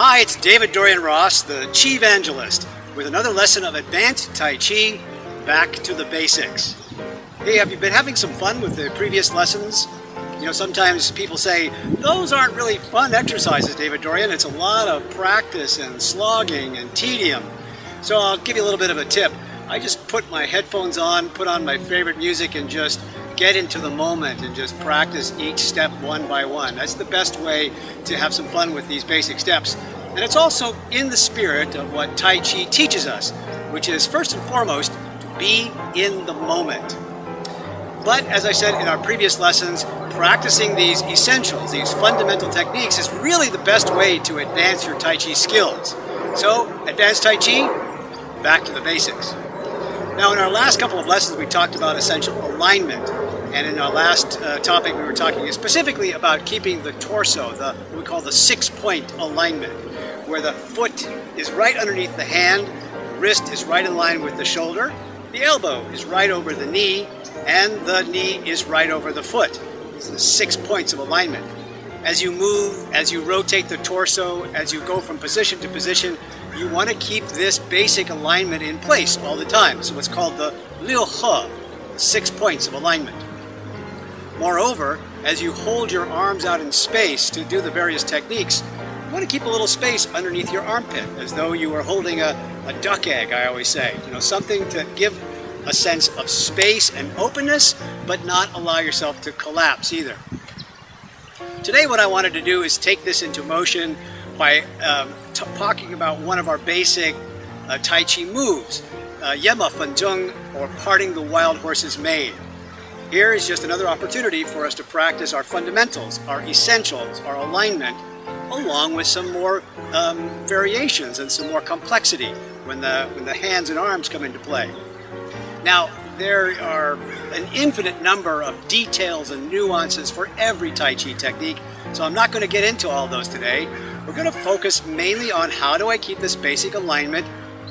Hi, it's David-Dorian Ross, the Chi Evangelist, with another lesson of advanced Tai Chi, back to the basics. Hey, have you been having some fun with the previous lessons? You know, sometimes people say, those aren't really fun exercises, David-Dorian. It's a lot of practice and slogging and tedium. So I'll give you a little bit of a tip. I just put my headphones on, put on my favorite music, and just get into the moment and just practice each step one by one. That's the best way to have some fun with these basic steps. And it's also in the spirit of what Tai Chi teaches us, which is first and foremost to be in the moment. But as I said in our previous lessons, practicing these essentials, these fundamental techniques, is really the best way to advance your Tai Chi skills. So, advanced Tai Chi, back to the basics. Now, in our last couple of lessons, we talked about essential alignment. And in our last topic, we were talking specifically about keeping the torso, what we call the 6-point alignment, where the foot is right underneath the hand, the wrist is right in line with the shoulder, the elbow is right over the knee, and the knee is right over the foot. These are the 6 points of alignment. As you move, as you rotate the torso, as you go from position to position, you want to keep this basic alignment in place all the time. So it's called the liu he, 6 points of alignment. Moreover, as you hold your arms out in space to do the various techniques, you want to keep a little space underneath your armpit, as though you were holding a duck egg, I always say. You know, something to give a sense of space and openness, but not allow yourself to collapse either. Today what I wanted to do is take this into motion by talking about one of our basic Tai Chi moves, Yema Fenzheng, or parting the wild horse's mane. Here is just another opportunity for us to practice our fundamentals, our essentials, our alignment, along with some more variations and some more complexity when the hands and arms come into play. Now, there are an infinite number of details and nuances for every Tai Chi technique, so I'm not going to get into all those today. We're going to focus mainly on how do I keep this basic alignment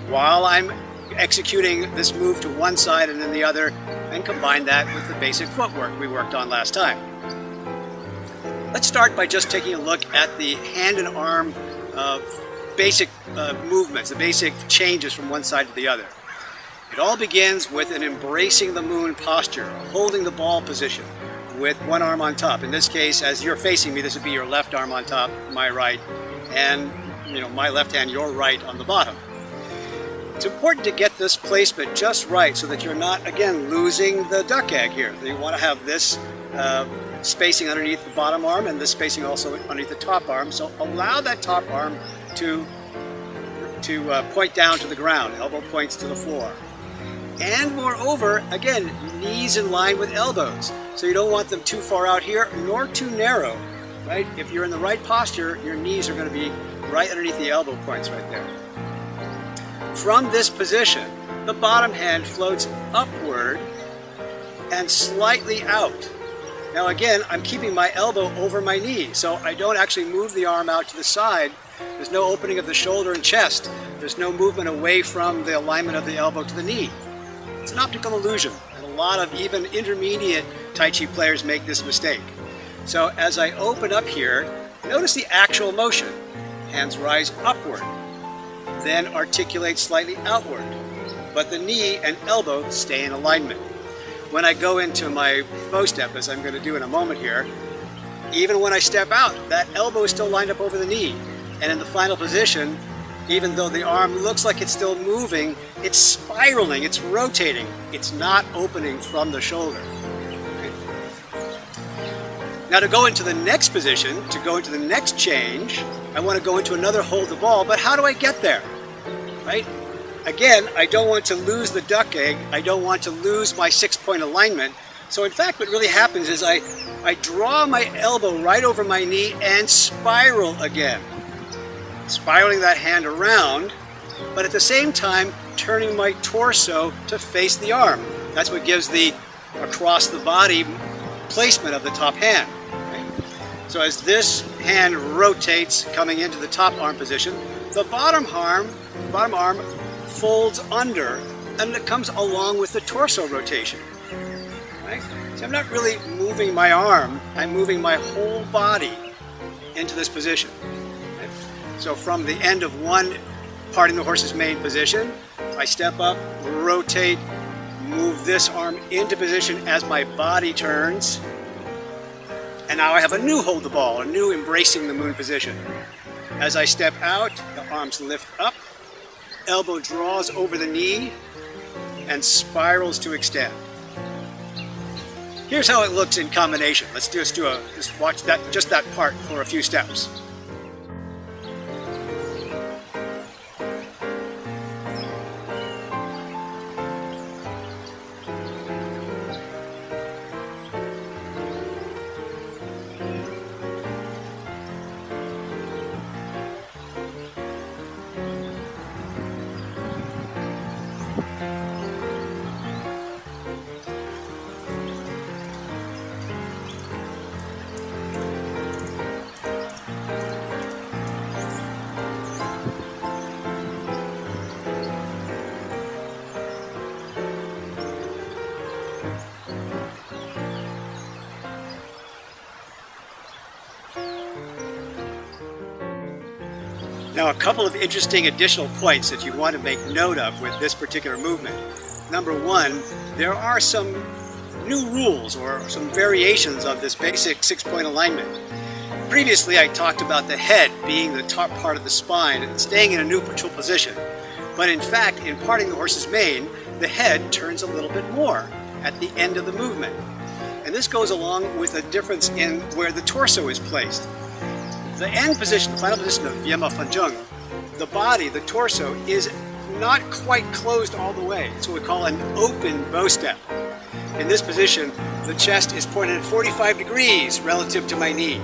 while I'm executing this move to one side and then the other, and combine that with the basic footwork we worked on last time. Let's start by just taking a look at the hand and arm basic movements, the basic changes from one side to the other. It all begins with an embracing the moon posture, holding the ball position with one arm on top. In this case, as you're facing me, this would be your left arm on top, my right, and my left hand, your right on the bottom. It's important to get this placement just right so that you're not, again, losing the duck egg here. You want to have this spacing underneath the bottom arm and this spacing also underneath the top arm. So allow that top arm to point down to the ground, elbow points to the floor. And moreover, again, knees in line with elbows. So you don't want them too far out here, nor too narrow, right? If you're in the right posture, your knees are going to be right underneath the elbow points right there. From this position, the bottom hand floats upward and slightly out. Now again, I'm keeping my elbow over my knee, so I don't actually move the arm out to the side. There's no opening of the shoulder and chest. There's no movement away from the alignment of the elbow to the knee. It's an optical illusion, and a lot of even intermediate Tai Chi players make this mistake. So as I open up here, notice the actual motion. Hands rise upward, then articulate slightly outward, but the knee and elbow stay in alignment. When I go into my bow step, as I'm going to do in a moment here, even when I step out, that elbow is still lined up over the knee. And in the final position, even though the arm looks like it's still moving, it's spiraling, it's rotating. It's not opening from the shoulder. Okay. Now to go into the next position, to go into the next change, I want to go into another hold the ball, but how do I get there? Right? Again, I don't want to lose the duck egg. I don't want to lose my 6-point alignment. So in fact, what really happens is I draw my elbow right over my knee and spiral again. Spiraling that hand around, but at the same time, turning my torso to face the arm. That's what gives the across the body placement of the top hand. Right? So as this hand rotates, coming into the top arm position, the bottom arm folds under, and it comes along with the torso rotation. Right? So I'm not really moving my arm, I'm moving my whole body into this position. So from the end of one parting the horse's mane position, I step up, rotate, move this arm into position as my body turns. And now I have a new hold the ball, a new embracing the moon position. As I step out, the arms lift up, elbow draws over the knee, and spirals to extend. Here's how it looks in combination. Let's just watch that part for a few steps. Now, a couple of interesting additional points that you want to make note of with this particular movement. Number one, there are some new rules or some variations of this basic 6-point alignment. Previously, I talked about the head being the top part of the spine and staying in a neutral position. But in fact, in parting the horse's mane, the head turns a little bit more at the end of the movement. And this goes along with a difference in where the torso is placed. The end position, the final position of Yema Fanjung, the body, the torso, is not quite closed all the way. It's what we call an open bow step. In this position, the chest is pointed at 45 degrees relative to my knee.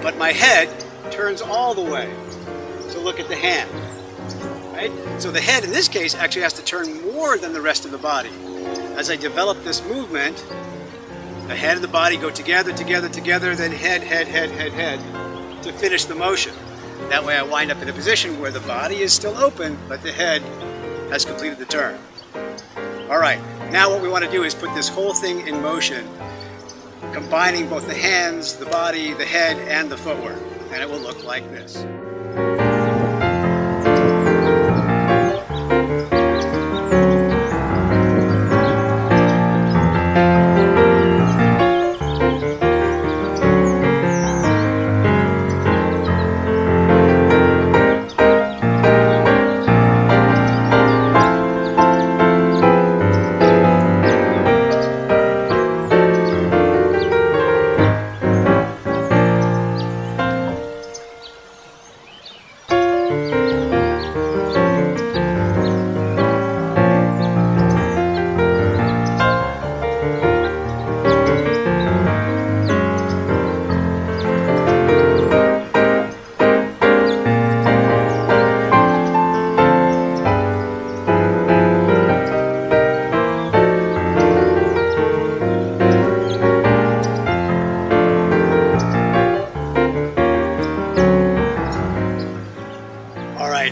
But my head turns all the way. So look at the hand. Right? So the head in this case actually has to turn more than the rest of the body. As I develop this movement, the head and the body go together, together, together, then head, head, head, head, head, to finish the motion. That way I wind up in a position where the body is still open, but the head has completed the turn. All right, now what we want to do is put this whole thing in motion, combining both the hands, the body, the head, and the footwork. And it will look like this.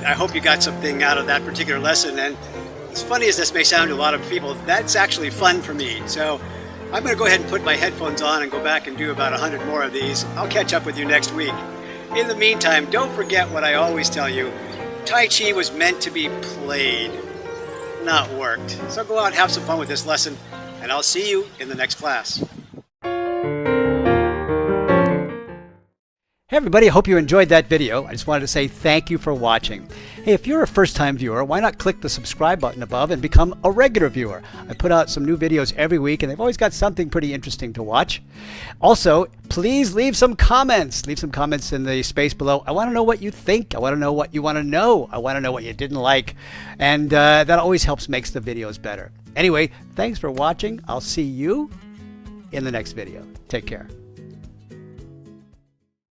I hope you got something out of that particular lesson, and as funny as this may sound to a lot of people, that's actually fun for me. So I'm going to go ahead and put my headphones on and go back and do about 100 more of these. I'll catch up with you next week. In the meantime, don't forget what I always tell you. Tai Chi was meant to be played, not worked. So go out and have some fun with this lesson, and I'll see you in the next class. Hey everybody, I hope you enjoyed that video. I just wanted to say thank you for watching. Hey, if you're a first-time viewer, why not click the subscribe button above and become a regular viewer? I put out some new videos every week and they've always got something pretty interesting to watch. Also, please leave some comments. Leave some comments in the space below. I want to know what you think. I want to know what you want to know. I want to know what you didn't like. And that always helps makes the videos better. Anyway, thanks for watching. I'll see you in the next video. Take care.